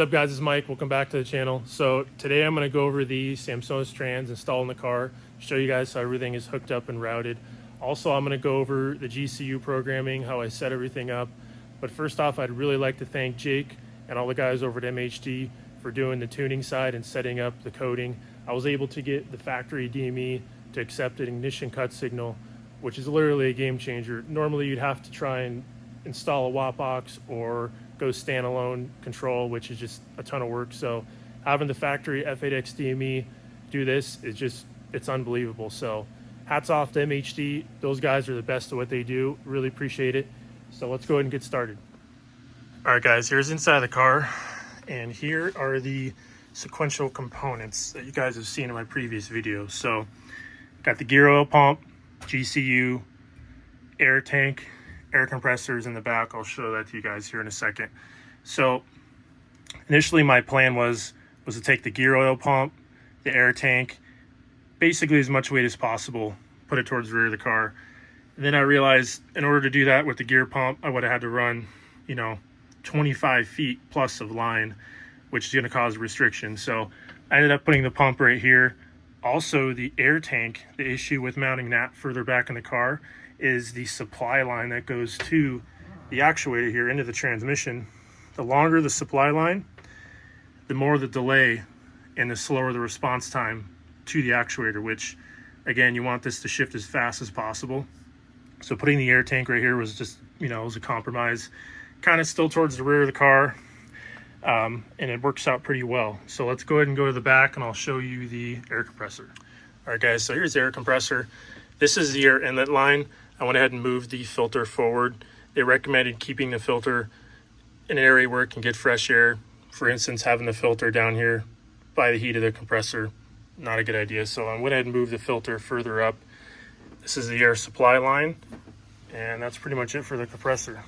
up guys, it's Mike. Welcome back to the channel. So today I'm going to go over the Samsonas trans installed in the car, show you guys how everything is hooked up and routed. Also, I'm going to go over the GCU programming, how I set everything up. But first off, I'd really like to thank Jake and all the guys over at MHD for doing the tuning side and setting up the coding. I was able to get the factory DME to accept an ignition cut signal, which is literally a game changer. Normally you'd have to try and install a watt box or go standalone control, which is just a ton of work. So having the factory F8x DME do this is just, it's unbelievable. So hats off to MHD. Those guys are the best at what they do. Really appreciate it. So let's go ahead and get started. All right guys, here's inside the car, and here are the sequential components that you guys have seen in my previous videos. So got the gear oil pump, GCU, air tank, air compressors in the back. I'll show that to you guys here in a second. So initially my plan was to take the gear oil pump, the air tank, basically as much weight as possible, put it towards the rear of the car. And then I realized in order to do that with the gear pump, I would have had to run, 25 feet plus of line, which is going to cause restriction. So I ended up putting the pump right here. Also, the air tank, the issue with mounting that further back in the car is the supply line that goes to the actuator here into the transmission. The longer the supply line, the more the delay and the slower the response time to the actuator, which again, you want this to shift as fast as possible. So putting the air tank right here was just, it was a compromise, kind of still towards the rear of the car. And it works out pretty well. So let's go ahead and go to the back and I'll show you the air compressor. All right guys, so here's the air compressor. This is the air inlet line. I went ahead and moved the filter forward. They recommended keeping the filter in an area where it can get fresh air. For instance, having the filter down here by the heat of the compressor, not a good idea. So I went ahead and moved the filter further up. This is the air supply line, and that's pretty much it for the compressor.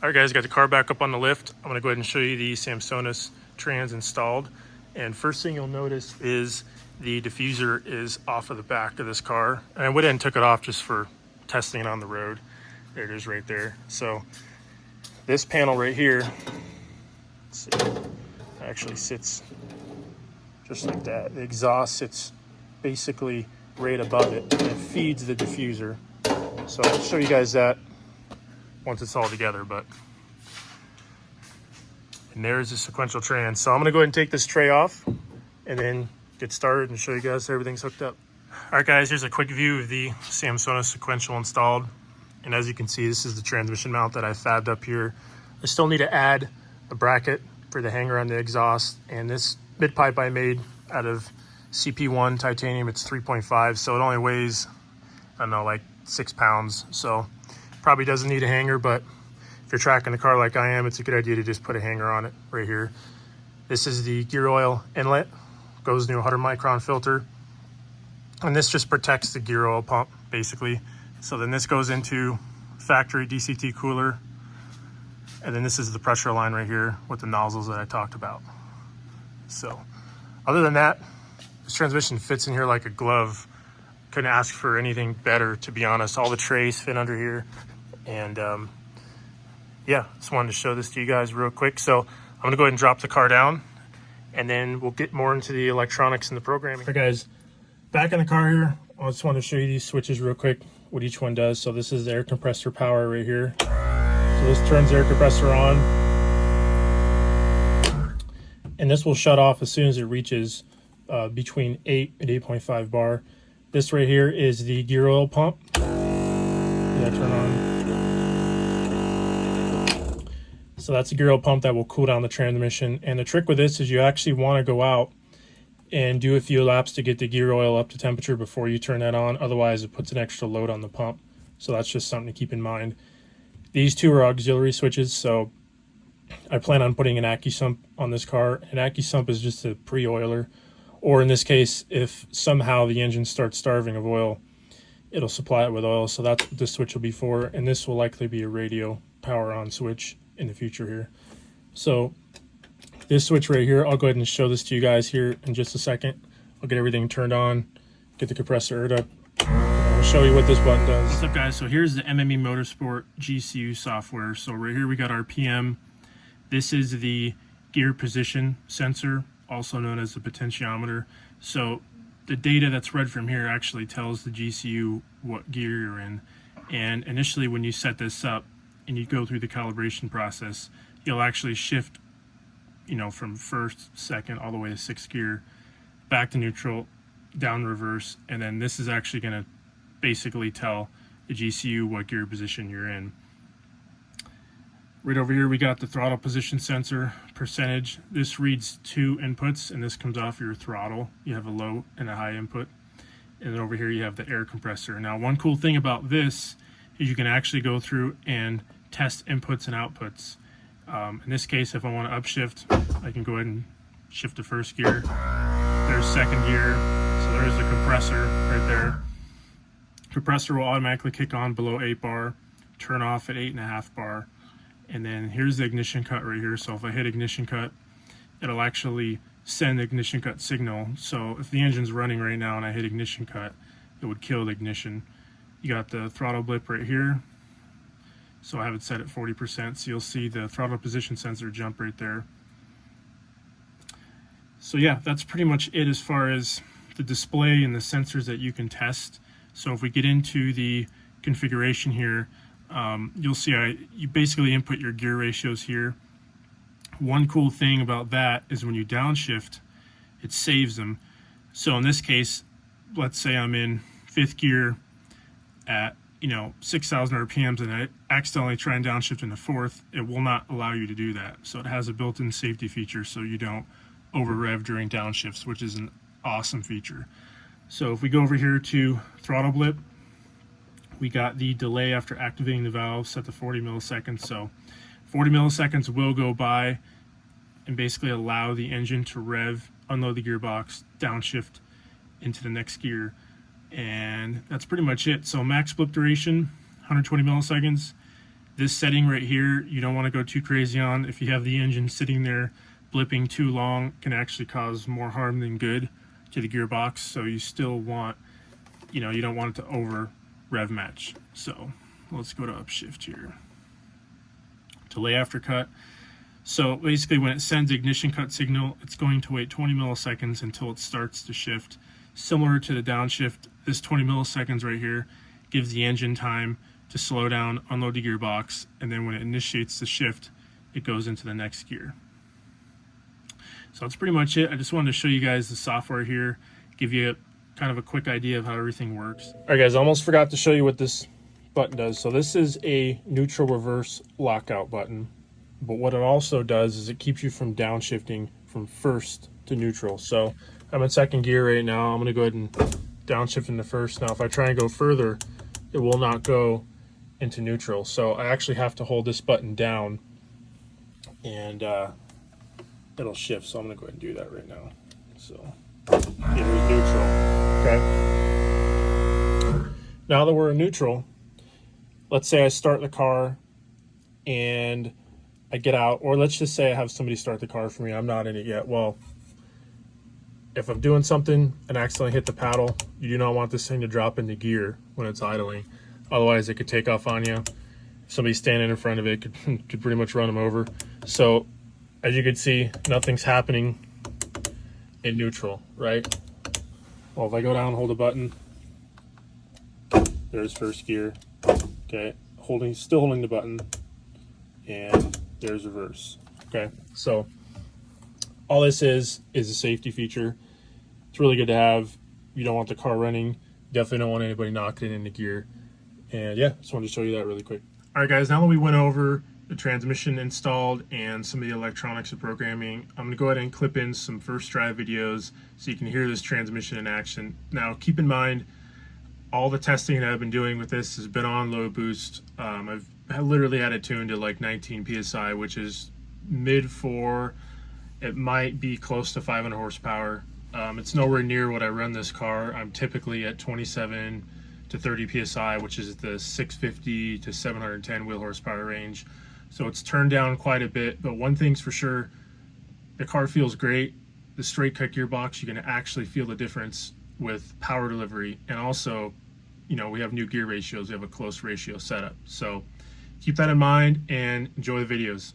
All right guys, got the car back up on the lift. I'm gonna go ahead and show you the Samsonas trans installed. And first thing you'll notice is the diffuser is off of the back of this car. And I went ahead and took it off just for testing it on the road. There it is right there. So this panel right here, let's see, actually sits just like that. The exhaust sits basically right above it, and it feeds the diffuser. So I'll show you guys that once it's all together. And there's the sequential trans. So I'm gonna go ahead and take this tray off and then get started and show you guys how everything's hooked up. All right guys, here's a quick view of the Samsonas sequential installed. And as you can see, this is the transmission mount that I fabbed up here. I still need to add a bracket for the hanger on the exhaust. And this mid pipe I made out of CP1 titanium, it's 3.5. So it only weighs, I don't know, like 6 pounds. So probably doesn't need a hanger, but if you're tracking the car like I am, it's a good idea to just put a hanger on it right here. This is the gear oil inlet, goes into a 100 micron filter. And this just protects the gear oil pump, basically. So then this goes into factory DCT cooler. And then this is the pressure line right here with the nozzles that I talked about. So other than that, this transmission fits in here like a glove. Couldn't ask for anything better, to be honest. All the trays fit under here. And yeah, just wanted to show this to you guys real quick. So I'm gonna go ahead and drop the car down, and then we'll get more into the electronics and the programming. All right guys, back in the car here, I just want to show you these switches real quick, what each one does. So this is the air compressor power right here. So this turns the air compressor on, and this will shut off as soon as it reaches between 8 and 8.5 bar. This right here is the gear oil pump. Yeah, turn on. So that's a gear oil pump that will cool down the transmission. And the trick with this is you actually want to go out and do a few laps to get the gear oil up to temperature before you turn that on. Otherwise, it puts an extra load on the pump. So that's just something to keep in mind. These two are auxiliary switches. So I plan on putting an AccuSump on this car. An AccuSump is just a pre-oiler. Or in this case, if somehow the engine starts starving of oil, it'll supply it with oil. So that's what this switch will be for. And this will likely be a radio power on switch in the future here. So this switch right here, I'll go ahead and show this to you guys here in just a second. I'll get everything turned on, get the compressor aired up. I'll show you what this button does. What's up guys, so here's the MME Motorsport GCU software. So right here we got our PM. This is the gear position sensor, also known as the potentiometer. So the data that's read from here actually tells the GCU what gear you're in. And initially when you set this up and you go through the calibration process, you'll actually shift, you know, from first, second, all the way to sixth gear, back to neutral, down reverse, and then this is actually going to basically tell the GCU what gear position you're in. Right over here we got the throttle position sensor percentage. This reads two inputs and this comes off your throttle. You have a low and a high input. And then over here you have the air compressor. Now one cool thing about this is you can actually go through and test inputs and outputs. In this case, if I want to upshift, I can go ahead and shift to first gear. There's second gear, so there's the compressor right there. Compressor will automatically kick on below 8 bar, turn off at 8.5 bar. And then here's the ignition cut right here. So if I hit ignition cut, it'll actually send the ignition cut signal. So if the engine's running right now and I hit ignition cut, it would kill the ignition. You got the throttle blip right here. So I have it set at 40%. So you'll see the throttle position sensor jump right there. So yeah, that's pretty much it as far as the display and the sensors that you can test. So if we get into the configuration here, you'll see you basically input your gear ratios here. One cool thing about that is when you downshift, it saves them. So in this case, let's say I'm in fifth gear at 6,000 RPMs and I accidentally try and downshift into fourth, it will not allow you to do that. So it has a built-in safety feature so you don't over rev during downshifts, which is an awesome feature. So if we go over here to throttle blip, we got the delay after activating the valve set to 40 milliseconds. So 40 milliseconds will go by and basically allow the engine to rev, unload the gearbox, downshift into the next gear. And that's pretty much it. So max blip duration, 120 milliseconds. This setting right here, you don't want to go too crazy on. If you have the engine sitting there blipping too long, can actually cause more harm than good to the gearbox. So you still want, you don't want it to over rev match. So let's go to upshift here. Delay after cut. So basically when it sends ignition cut signal, it's going to wait 20 milliseconds until it starts to shift. Similar to the downshift, this 20 milliseconds right here gives the engine time to slow down, unload the gearbox, and then when it initiates the shift, it goes into the next gear. So that's pretty much it. I just wanted to show you guys the software here, give you kind of a quick idea of how everything works. All right guys, I almost forgot to show you what this button does. So this is a neutral reverse lockout button, but what it also does is it keeps you from downshifting from first to neutral. So I'm in second gear right now. I'm gonna go ahead and downshift into first. Now if I try and go further, it will not go into neutral. So I actually have to hold this button down and it'll shift. So I'm gonna go ahead and do that right now. So it was neutral, okay? Now that we're in neutral, let's say I start the car and I get out, or let's just say I have somebody start the car for me. I'm not in it yet. Well, if I'm doing something and accidentally hit the paddle, you do not want this thing to drop into gear when it's idling. Otherwise, it could take off on you. If somebody's standing in front of it, could pretty much run them over. So, as you can see, nothing's happening in neutral, right? Well, if I go down and hold a button, there's first gear. Okay, still holding the button, and there's reverse. Okay, so all this is a safety feature. It's really good to have. You don't want the car running. Definitely don't want anybody knocking it into gear. And yeah, just wanted to show you that really quick. All right, guys, now that we went over the transmission installed and some of the electronics and programming, I'm gonna go ahead and clip in some first drive videos so you can hear this transmission in action. Now, keep in mind, all the testing that I've been doing with this has been on low boost. I've literally had it tuned to like 19 PSI, which is mid 4. It might be close to 500 horsepower. It's nowhere near what I run this car. I'm typically at 27 to 30 PSI, which is the 650 to 710 wheel horsepower range. So it's turned down quite a bit, but one thing's for sure, the car feels great. The straight cut gearbox, you can actually feel the difference with power delivery. And also, we have new gear ratios. We have a close ratio setup. So keep that in mind and enjoy the videos.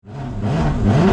it.